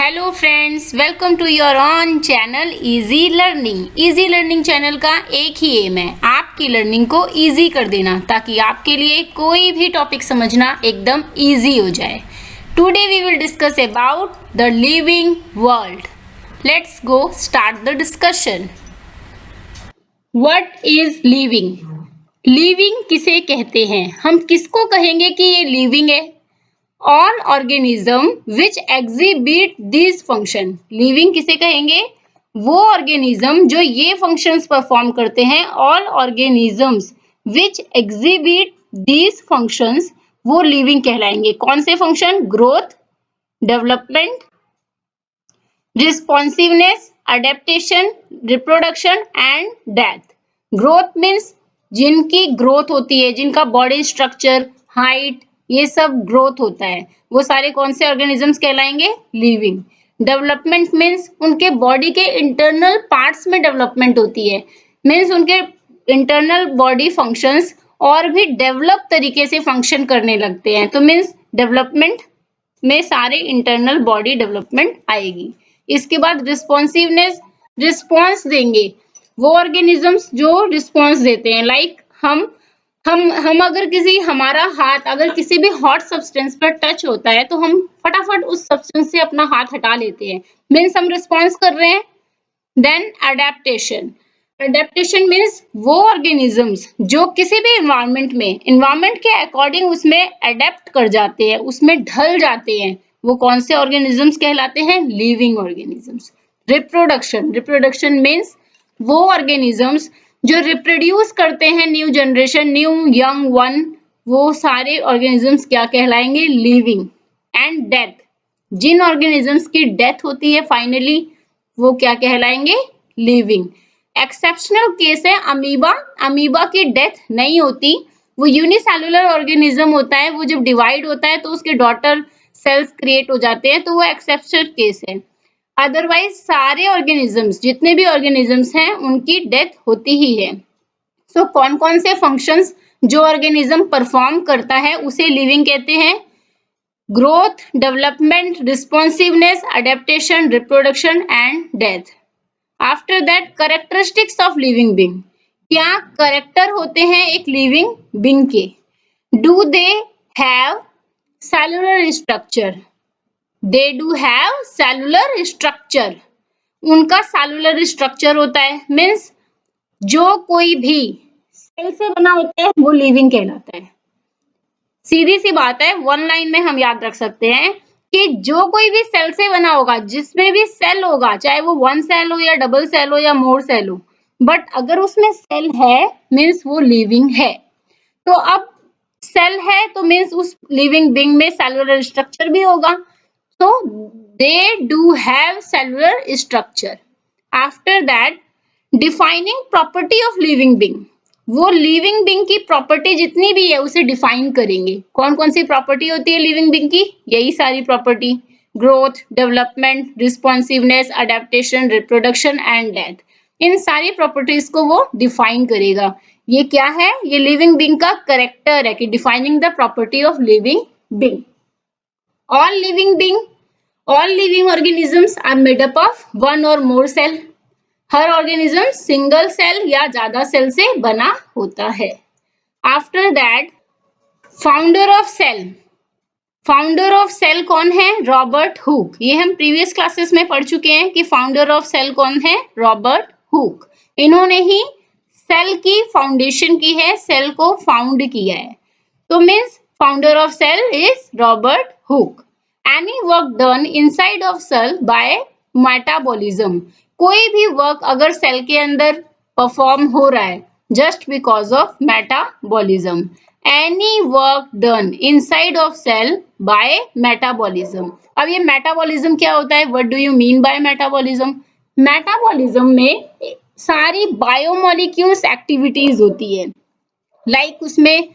Hello friends, welcome to your own channel Easy Learning. Easy Learning channel का एक ही M है, आपकी learning को इजी कर देना ताकि आपके लिए कोई भी टॉपिक समझना एकदम इजी हो जाए। Today we will discuss about the living world. Let's go start the discussion. What is living? Living किसे कहते हैं? हम किसको कहेंगे कि ये लिविंग है? All organism which exhibit this function. Living किसे कहेंगे? वो ऑर्गेनिज्म जो ये फंक्शंस परफॉर्म करते हैं। All organisms which exhibit this functions वो लिविंग कहलाएंगे। कौन से function? Growth, development, responsiveness, adaptation, reproduction and death. Growth means जिनकी ग्रोथ होती है, जिनका बॉडी स्ट्रक्चर, हाइट, ये सब ग्रोथ होता है, वो सारे कौन से ऑर्गेनिजम्स कहलाएंगे? लिविंग। डेवलपमेंट मीन्स उनके बॉडी के इंटरनल पार्ट्स में डेवलपमेंट होती है, मीन्स उनके इंटरनल बॉडी फंक्शंस और भी डेवलप तरीके से फंक्शन करने लगते हैं, तो मीन्स डेवलपमेंट में सारे इंटरनल बॉडी डेवलपमेंट आएगी। इसके बाद रिस्पॉन्सिवनेस, रिस्पॉन्स देंगे वो ऑर्गेनिजम्स जो रिस्पॉन्स देते हैं। लाइक हम अगर हमारा हाथ अगर किसी भी हॉट सब्सटेंस पर टच होता है तो हम फटाफट उस सब्सटेंस से अपना हाथ हटा लेते हैं, मीन्स हम रिस्पॉन्स कर रहे हैं। Then adaptation. अडेप्टेशन मीन्स वो ऑर्गेनिजम्स जो किसी भी इन्वायरमेंट के अकॉर्डिंग उसमें अडेप्ट कर जाते हैं, उसमें ढल जाते हैं, वो कौन से ऑर्गेनिजम्स कहलाते हैं? Living organisms. Reproduction. Reproduction means वो ऑर्गेनिजम्स जो रिप्रोड्यूस करते हैं new generation, new young one, वो सारे ऑर्गेनिजम्स क्या कहलाएंगे? लिविंग। And death. जिन ऑर्गेनिजम्स की डेथ होती है फाइनली, वो क्या कहलाएंगे? लिविंग। एक्सेप्शनल केस है अमीबा। अमीबा की डेथ नहीं होती, वो यूनिसेलुलर ऑर्गेनिज्म होता है, वो जब डिवाइड होता है तो उसके डॉटर सेल्स क्रिएट हो जाते हैं, तो वो एक्सेप्शनल केस है। अदरवाइज सारे ऑर्गेनिजम्स, जितने भी ऑर्गेनिजम्स हैं, उनकी डेथ होती ही है। सो कौन कौन से फंक्शंस जो ऑर्गेनिज्म परफॉर्म करता है उसे लिविंग कहते हैं? Growth, development, responsiveness, adaptation, reproduction and death. After that characteristics of living being. क्या कैरेक्टर होते हैं एक लिविंग बीइंग के? Do they have cellular structure? They do have cellular structure. उनका सेलुलर स्ट्रक्चर होता है, मीन्स जो कोई भी सेल से बना होता है वो लिविंग कहलाता है। सीधी सी बात है, वन लाइन में हम याद रख सकते हैं कि जो कोई भी सेल से बना होगा, जिसमें भी सेल होगा, चाहे वो वन सेल हो या डबल सेल हो या मोर सेल हो, बट अगर उसमें सेल है मीन्स वो लिविंग है। तो अब सेल है तो मीन्स उस लिविंग बीइंग में सेलुलर स्ट्रक्चर भी होगा, तो they do have cellular structure. After that defining property of living being. वो लिविंग बीइंग की प्रॉपर्टी जितनी भी है उसे डिफाइन करेंगे। कौन कौन सी प्रॉपर्टी होती है लिविंग बीइंग की? यही सारी property. Growth, development, responsiveness, adaptation, reproduction and death. इन सारी प्रॉपर्टीज को वो डिफाइन करेगा। ये क्या है? ये लिविंग बीइंग का कैरेक्टर है कि defining the property of living being. all living organisms are made up of one or more cell। हर ऑर्गेनिज्म सिंगल सेल या ज्यादा सेल से बना होता है। After that founder of cell. Founder of cell कौन है? Robert Hooke. ये हम प्रीवियस क्लासेस में पढ़ चुके हैं कि फाउंडर ऑफ सेल कौन है? Robert hook. इन्होंने ही सेल की फाउंडेशन की है, सेल को फाउंड किया है, तो means founder of cell is Robert Hooke. Any work done inside of cell by metabolism. कोई भी वर्क अगर सेल के अंदर परफॉर्म हो रहा है just because of metabolism. Any work done inside of cell by metabolism. अब ये मेटाबॉलिज्म क्या होता है? What do you mean by metabolism? Metabolism में सारी बायोमोलिक्यूल्स एक्टिविटीज होती है, लाइक उसमें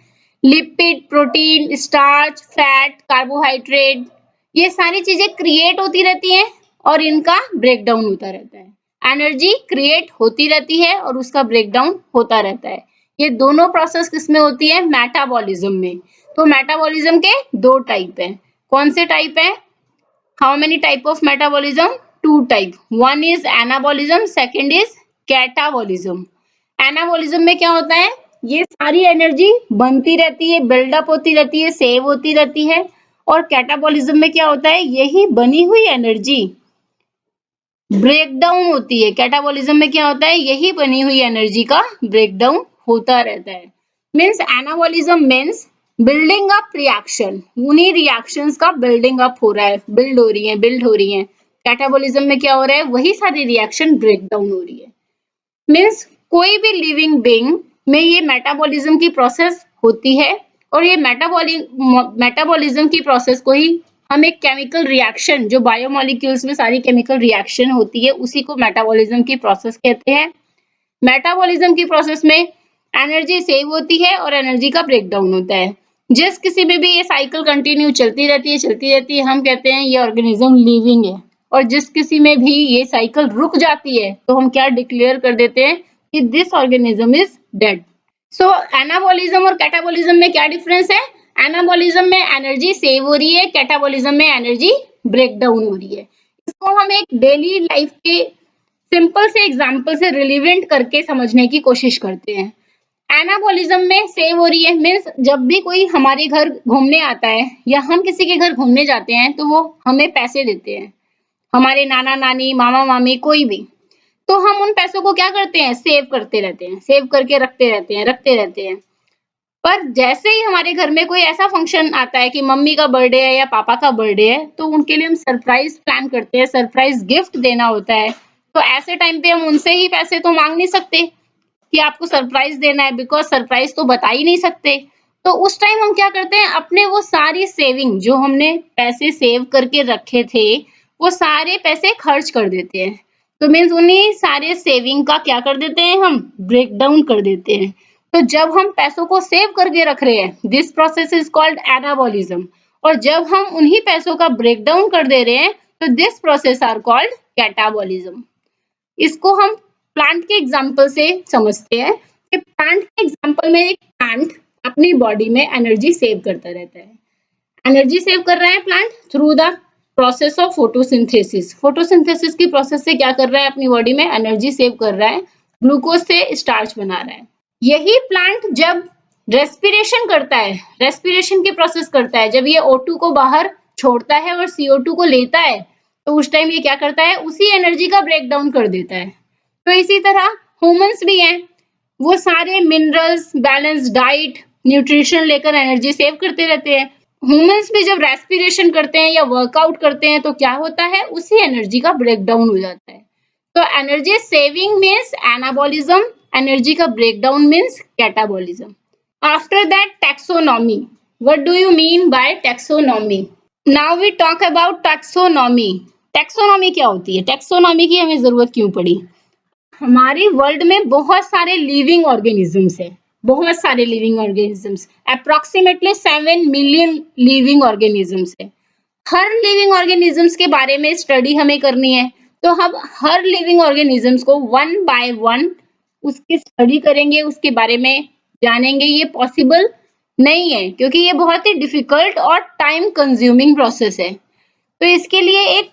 lipid, protein, starch, fat, carbohydrate, ये सारी चीजें क्रिएट होती रहती हैं और इनका ब्रेकडाउन होता रहता है। एनर्जी क्रिएट होती रहती है और उसका ब्रेकडाउन होता रहता है। ये दोनों प्रोसेस किसमें होती है? मेटाबॉलिज्म में। तो मेटाबॉलिज्म के दो टाइप हैं। कौन से टाइप हैं? How many type of metabolism? Two type. One is anabolism, second is catabolism. Anabolism में क्या होता है, ये सारी एनर्जी बनती रहती है, बिल्डअप होती रहती है, सेव होती रहती है। और कैटाबॉलिज्म में क्या होता है, यही बनी हुई एनर्जी ब्रेकडाउन होती है। कैटाबॉलिज्म में क्या होता है, यही बनी हुई एनर्जी का ब्रेकडाउन होता रहता है। Means anabolism means building up reaction, उन्हीं रिएक्शंस का बिल्डिंग अप हो रहा है, बिल्ड हो रही है। कैटाबॉलिज्म में क्या हो रहा है, वही सारी रिएक्शन ब्रेकडाउन हो रही है। मीन्स कोई भी लिविंग बीइंग में ये मेटाबॉलिज्म की प्रोसेस होती है, और ये मेटाबॉलिज्म की प्रोसेस को ही हम एक केमिकल रिएक्शन, जो बायोमोलिक्यूल्स में सारी केमिकल रिएक्शन होती है, उसी को मेटाबॉलिज्म की प्रोसेस कहते हैं। मेटाबॉलिज्म की प्रोसेस में एनर्जी सेव होती है और एनर्जी का ब्रेकडाउन होता है। जिस किसी में भी ये साइकिल कंटिन्यू चलती रहती है, हम कहते हैं ये ऑर्गेनिज्म लिविंग है। और जिस किसी में भी ये साइकिल रुक जाती है, तो हम क्या डिक्लेयर कर देते हैं कि this organism is dead. So anabolism और कैटाबॉलिज्म में क्या डिफरेंस है? एनाबॉलिज्म में एनर्जी सेव हो रही है, कैटाबॉलिज्म में एनर्जी ब्रेकडाउन हो रही है। इसको हम एक डेली लाइफ के सिंपल से एग्जाम्पल से रिलेवेंट करके समझने की कोशिश करते हैं। एनाबॉलिज्म में सेव हो रही है मीन्स जब भी कोई हमारे घर घूमने आता है या हम किसी के घर घूमने जाते हैं, तो वो हमें पैसे देते हैं, हमारे नाना नानी, मामा मामी, कोई भी। तो हम उन पैसों को क्या करते हैं, सेव करते रहते हैं, सेव करके रखते रहते हैं। पर जैसे ही हमारे घर में कोई ऐसा फंक्शन आता है कि मम्मी का बर्थडे है या पापा का बर्थडे है, तो उनके लिए हम सरप्राइज प्लान करते हैं, सरप्राइज गिफ्ट देना होता है। तो ऐसे टाइम पे हम उनसे ही पैसे तो मांग नहीं सकते कि आपको सरप्राइज देना है, बिकॉज सरप्राइज तो बता ही नहीं सकते। तो उस टाइम हम क्या करते हैं, अपने वो सारी सेविंग, जो हमने पैसे सेव करके रखे थे, वो सारे पैसे खर्च कर देते हैं। तो मीन्स उन्हीं सारे सेविंग का क्या कर देते हैं, हम ब्रेक डाउन कर देते हैं। तो जब हम पैसों को सेव करके रख रहे हैं, this process is called anabolism. और जब हम उन्हीं पैसों का ब्रेक डाउन कर दे रहे हैं, तो this process are called catabolism. इसको हम प्लांट के एग्जाम्पल से समझते हैं कि प्लांट के एग्जाम्पल में एक प्लांट अपनी बॉडी में एनर्जी सेव करता रहता है। एनर्जी सेव कर रहा है plant through the process of photosynthesis. Photosynthesis की प्रोसेस से क्या कर रहा है, अपनी बॉडी में एनर्जी सेव कर रहा है, ग्लूकोज से स्टार्च बना रहा है। यही प्लांट जब रेस्पिरेशन करता है, रेस्पिरेशन की प्रोसेस करता है, जब ये O2 को बाहर छोड़ता है और CO2 को लेता है, तो उस टाइम ये क्या करता है, उसी एनर्जी का ब्रेक डाउन कर देता है। तो इसी तरह ह्यूमंस भी हैं, वो सारे मिनरल्स, बैलेंस डाइट, न्यूट्रिशन लेकर एनर्जी सेव करते रहते हैं। ह्यूमंस भी जब रेस्पिरेशन करते हैं या वर्कआउट करते हैं, तो क्या होता है, उसी एनर्जी का ब्रेक डाउन हो जाता है। तो energy saving means anabolism, energy का break down means catabolism. After that taxonomy. What do you mean by taxonomy? Now we talk about taxonomy. Taxonomy क्या होती है, टैक्सोनॉमी की हमें जरूरत क्यों पड़ी? हमारी वर्ल्ड में बहुत सारे लिविंग ऑर्गेनिजम्स है, बहुत सारे living organisms, approximately 7 million living organisms है। हर लिविंग ऑर्गेनिजम्स के बारे में स्टडी हमें करनी है, तो हम हर लिविंग ऑर्गेनिजम्स को वन बाय वन उसकी स्टडी करेंगे, उसके बारे में जानेंगे। ये पॉसिबल नहीं है, क्योंकि ये बहुत ही डिफिकल्ट और टाइम कंज्यूमिंग प्रोसेस है। तो इसके लिए एक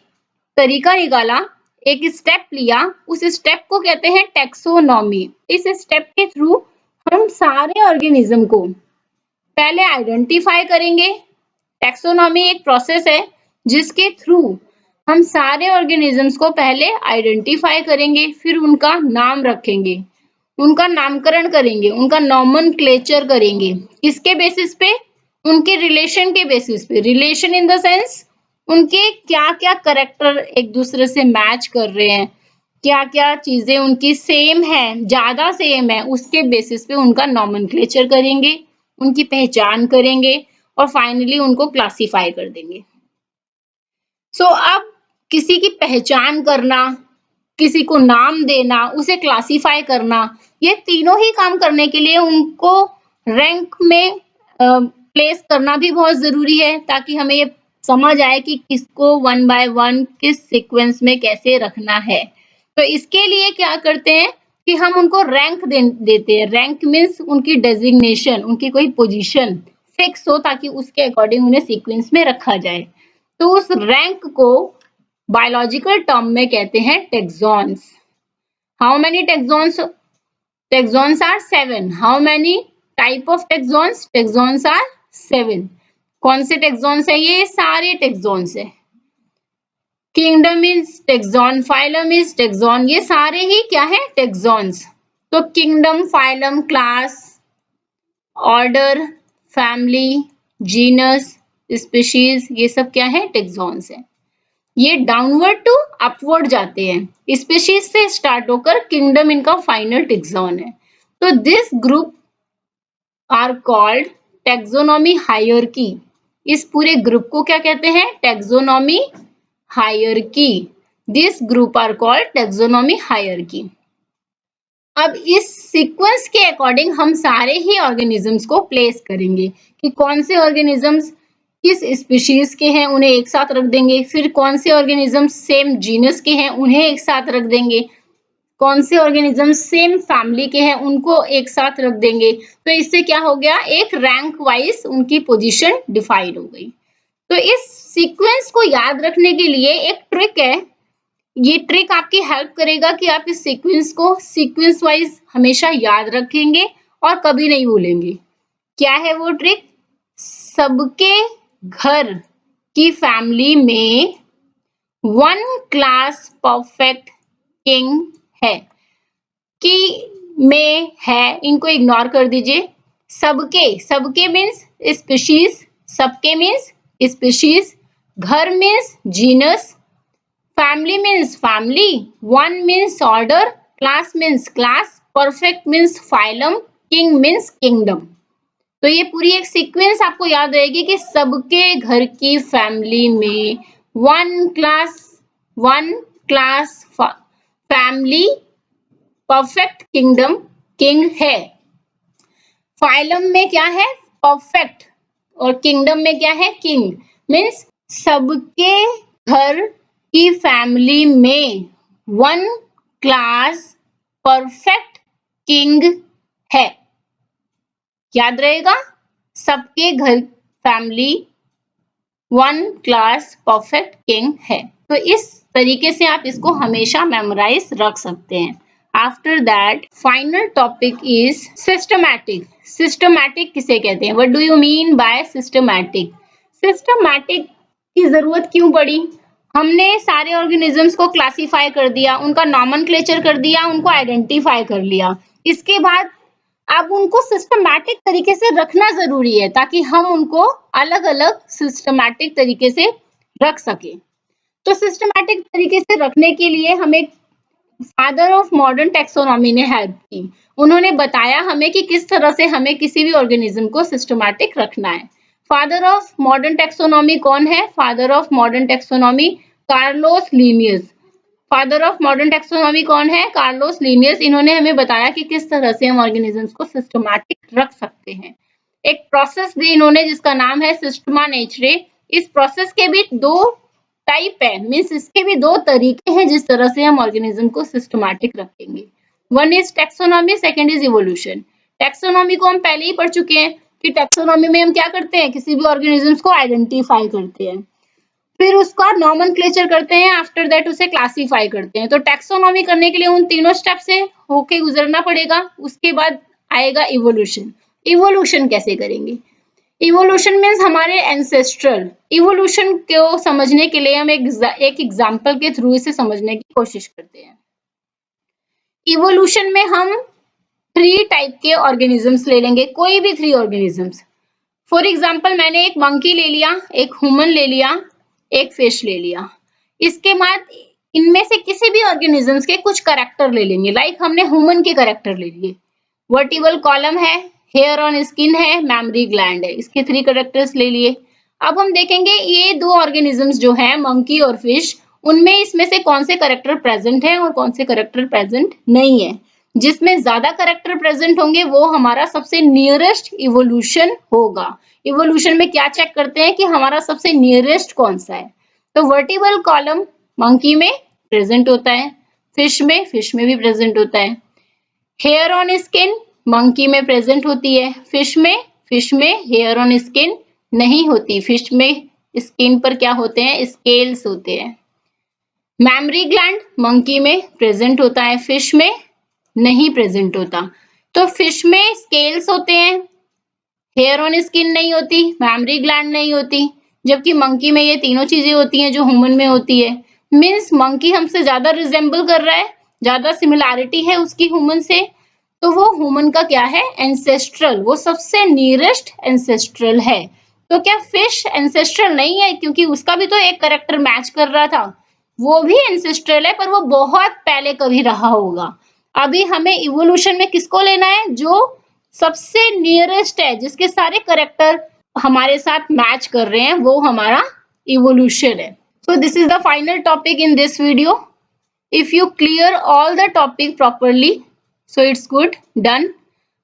तरीका निकाला, एक स्टेप लिया, उस स्टेप को कहते हैं टैक्सोनॉमी। इस स्टेप के थ्रू हम सारे ऑर्गेनिज्म को पहले आइडेंटिफाई करेंगे। टैक्सोनॉमी एक प्रोसेस है जिसके थ्रू हम सारे ऑर्गेनिजम्स को पहले आइडेंटिफाई करेंगे, फिर उनका नाम रखेंगे, उनका नामकरण करेंगे, उनका नॉमेनक्लेचर करेंगे। किसके बेसिस पे? उनके रिलेशन के बेसिस पे। रिलेशन इन द सेंस उनके क्या क्या करेक्टर एक दूसरे से मैच कर रहे हैं, क्या क्या चीजें उनकी सेम है, ज्यादा सेम है, उसके बेसिस पे उनका नॉमेनक्लेचर करेंगे, उनकी पहचान करेंगे और फाइनली उनको क्लासिफाई कर देंगे। सो अब किसी की पहचान करना, किसी को नाम देना, उसे क्लासिफाई करना, ये तीनों ही काम करने के लिए उनको रैंक में प्लेस करना भी बहुत जरूरी है, ताकि हमें ये समझ आए कि किसको वन बाय वन किस सीक्वेंस में कैसे रखना है। तो इसके लिए क्या करते हैं कि हम उनको रैंक देते हैं। रैंक मीन्स उनकी डेजिग्नेशन, उनकी कोई पोजीशन फिक्स हो, ताकि उसके अकॉर्डिंग उन्हें सीक्वेंस में रखा जाए। तो उस रैंक को बायोलॉजिकल टर्म में कहते हैं taxons. How many taxons? Taxons are 7। How many type of taxons? Taxons are 7। कौन से टेक्सॉन्स है ये? सारे टेक्सॉन्स है। Kingdom is taxon, phylum is taxon, ये सारे ही क्या है? टेक्सॉन्स। तो kingdom, phylum, class, order, family, genus, species, ये सब क्या है? टेक्सॉन्स है। ये डाउनवर्ड टू अपवर्ड जाते हैं। स्पीशीज से स्टार्ट होकर किंगडम इनका फाइनल टेक्सॉन है। तो this group are called taxonomy hierarchy. इस पूरे ग्रुप को क्या कहते हैं? Taxonomy hierarchy. This group are called taxonomy hierarchy. अब इस सीक्वेंस के अकॉर्डिंग हम सारे ही ऑर्गेनिजम्स को प्लेस करेंगे कि कौन से ऑर्गेनिजम्स किस स्पीशीज के हैं, उन्हें एक साथ रख देंगे। फिर कौन से ऑर्गेनिजम्स सेम जीनस के हैं, उन्हें एक साथ रख देंगे। कौन से ऑर्गेनिजम्स सेम फैमिली के हैं, उनको एक साथ रख देंगे। तो इससे क्या हो गया? एक रैंक वाइज उनकी पोजीशन डिफाइन हो गई। तो इस सीक्वेंस को याद रखने के लिए एक ट्रिक है। ये ट्रिक आपकी हेल्प करेगा कि आप इस सीक्वेंस को सीक्वेंस वाइज हमेशा याद रखेंगे और कभी नहीं भूलेंगे। क्या है वो ट्रिक? सबके घर की फैमिली में 1 क्लास परफेक्ट किंग है। की में है, इनको इग्नोर कर दीजिए। सबके मीन्स स्पीशीज, सबके मीन्स स्पीशीज, घर means genus, family means family, 1 means order, class means class, perfect means phylum, king means kingdom. तो ये पूरी एक सीक्वेंस आपको याद रहेगी कि सबके घर की फैमिली में 1 class family perfect kingdom king है। फाइलम में क्या है? परफेक्ट। और किंगडम में क्या है? किंग। मीन्स सबके घर की फैमिली में 1 क्लास परफेक्ट किंग है। याद रहेगा? सबके घर फैमिली 1 क्लास परफेक्ट किंग है। तो इस तरीके से आप इसको हमेशा मेमोराइज रख सकते हैं। After that final topic is systematic. Systematic किसे कहते हैं? What do you mean bye systematic? Systematic की जरूरत क्यों पड़ी? हमने सारे ऑर्गेनिजम्स को क्लासिफाई कर दिया, उनका नॉमेनक्लेचर कर दिया, उनको आइडेंटिफाई कर लिया। इसके बाद अब उनको सिस्टमैटिक तरीके से रखना जरूरी है ताकि हम उनको अलग अलग सिस्टमैटिक तरीके से रख सके। तो सिस्टमैटिक तरीके से रखने के लिए हमें फादर ऑफ मॉडर्न टेक्सोनॉमी ने हेल्प की। उन्होंने बताया हमें कि किस तरह से हमें किसी भी ऑर्गेनिज्म को सिस्टमैटिक रखना है। फादर ऑफ मॉडर्न टेक्सोनॉमी कौन है? Father of modern taxonomy Carlos Linnaeus. Father of modern taxonomy कौन है? Carlos Linnaeus. इन्होंने हमें बताया कि किस तरह से हम ऑर्गेनिजम्स को सिस्टमैटिक रख सकते हैं। एक प्रोसेस दी इन्होंने जिसका नाम है सिस्टमा नेचुरे। इस प्रोसेस के भी 2 टाइप है, मीन्स इसके भी 2 तरीके हैं जिस तरह से हम ऑर्गेनिज्म को सिस्टमैटिक रखेंगे। One is taxonomy, second is evolution. Taxonomy को हम पहले ही पढ़ चुके हैं कि टैक्सोनॉमी में हम क्या करते हैं? किसी भी ऑर्गेनिजम्स को आइडेंटिफाई करते हैं, फिर उसका नॉमेनक्लेचर करते हैं, आफ्टर दैट उसे क्लासिफाई करते हैं। तो टैक्सोनॉमी करने के लिए उन तीनों स्टेप से होके गुजरना पड़ेगा। उसके बाद आएगा इवोल्यूशन। इवोल्यूशन कैसे करेंगे? इवोल्यूशन मीन्स हमारे एंसेस्ट्रल। इवोल्यूशन को समझने के लिए हम एक एग्जाम्पल के थ्रू इसे समझने की कोशिश करते हैं। इवोल्यूशन में हम 3 टाइप के ऑर्गेनिजम्स ले लेंगे, कोई भी 3 ऑर्गेनिजम्स। फॉर एग्जाम्पल मैंने एक मंकी ले लिया, एक ह्यूमन ले लिया, एक फिश ले लिया। इसके बाद इनमें से किसी भी ऑर्गेनिजम्स के कुछ कैरेक्टर ले लेंगे। लाइक हमने ह्यूमन के कैरेक्टर ले लिए, वर्टिबल कॉलम है, हेयर ऑन स्किन है, मैमरी ग्लैंड है, इसके 3 कैरेक्टर्स ले लिए। अब हम देखेंगे ये 2 ऑर्गेनिजम्स जो है मंकी और फिश, उनमें इसमें से कौन से कैरेक्टर प्रेजेंट है और कौन से कैरेक्टर प्रेजेंट नहीं है। जिसमें ज्यादा कैरेक्टर प्रेजेंट होंगे वो हमारा सबसे नियरेस्ट इवोल्यूशन होगा। इवोल्यूशन में क्या चेक करते हैं कि हमारा सबसे नियरेस्ट कौन सा है। तो वर्टिबल कॉलम मंकी में प्रेजेंट होता है, फिश में भी प्रेजेंट होता है। हेयर ऑन स्किन मंकी में प्रेजेंट होती है, फिश में हेयर ऑन स्किन नहीं होती, फिश में स्किन पर क्या होते हैं, स्केल्स होते हैं। मैमरी ग्लैंड मंकी में प्रेजेंट होता है, फिश में नहीं प्रेजेंट होता। तो फिश में स्केल्स होते हैं, हेयर ऑन स्किन नहीं होती, मैमरी ग्लैंड नहीं होती, जबकि मंकी में ये तीनों चीजें होती हैं जो ह्यूमन में होती है। मीन्स मंकी हमसे ज्यादा रिजेंबल कर रहा है, ज्यादा सिमिलैरिटी है उसकी ह्यूमन से, तो वो ह्यूमन का क्या है, एंसेस्ट्रल, वो सबसे नियरेस्ट एंसेस्ट्रल है। तो क्या फिश एंसेस्ट्रल नहीं है, क्योंकि उसका भी तो एक करेक्टर मैच कर रहा था, वो भी एंसेस्ट्रल है पर वो बहुत पहले कभी रहा होगा। अभी हमें इवोल्यूशन में किसको लेना है, जो सबसे नियरेस्ट है, जिसके सारे करेक्टर हमारे साथ मैच कर रहे हैं, वो हमारा इवोल्यूशन है। So this is the final topic in this video. If you clear all the topic properly, so it's good, done.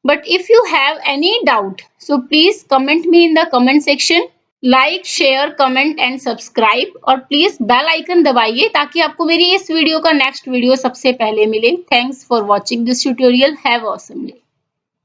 But if you have any doubt, so please comment me in the comment section. Like, share, comment and subscribe और please bell icon दबाइए ताकि आपको मेरी इस video का next video सबसे पहले मिले। Thanks for watching this tutorial. Have awesome day.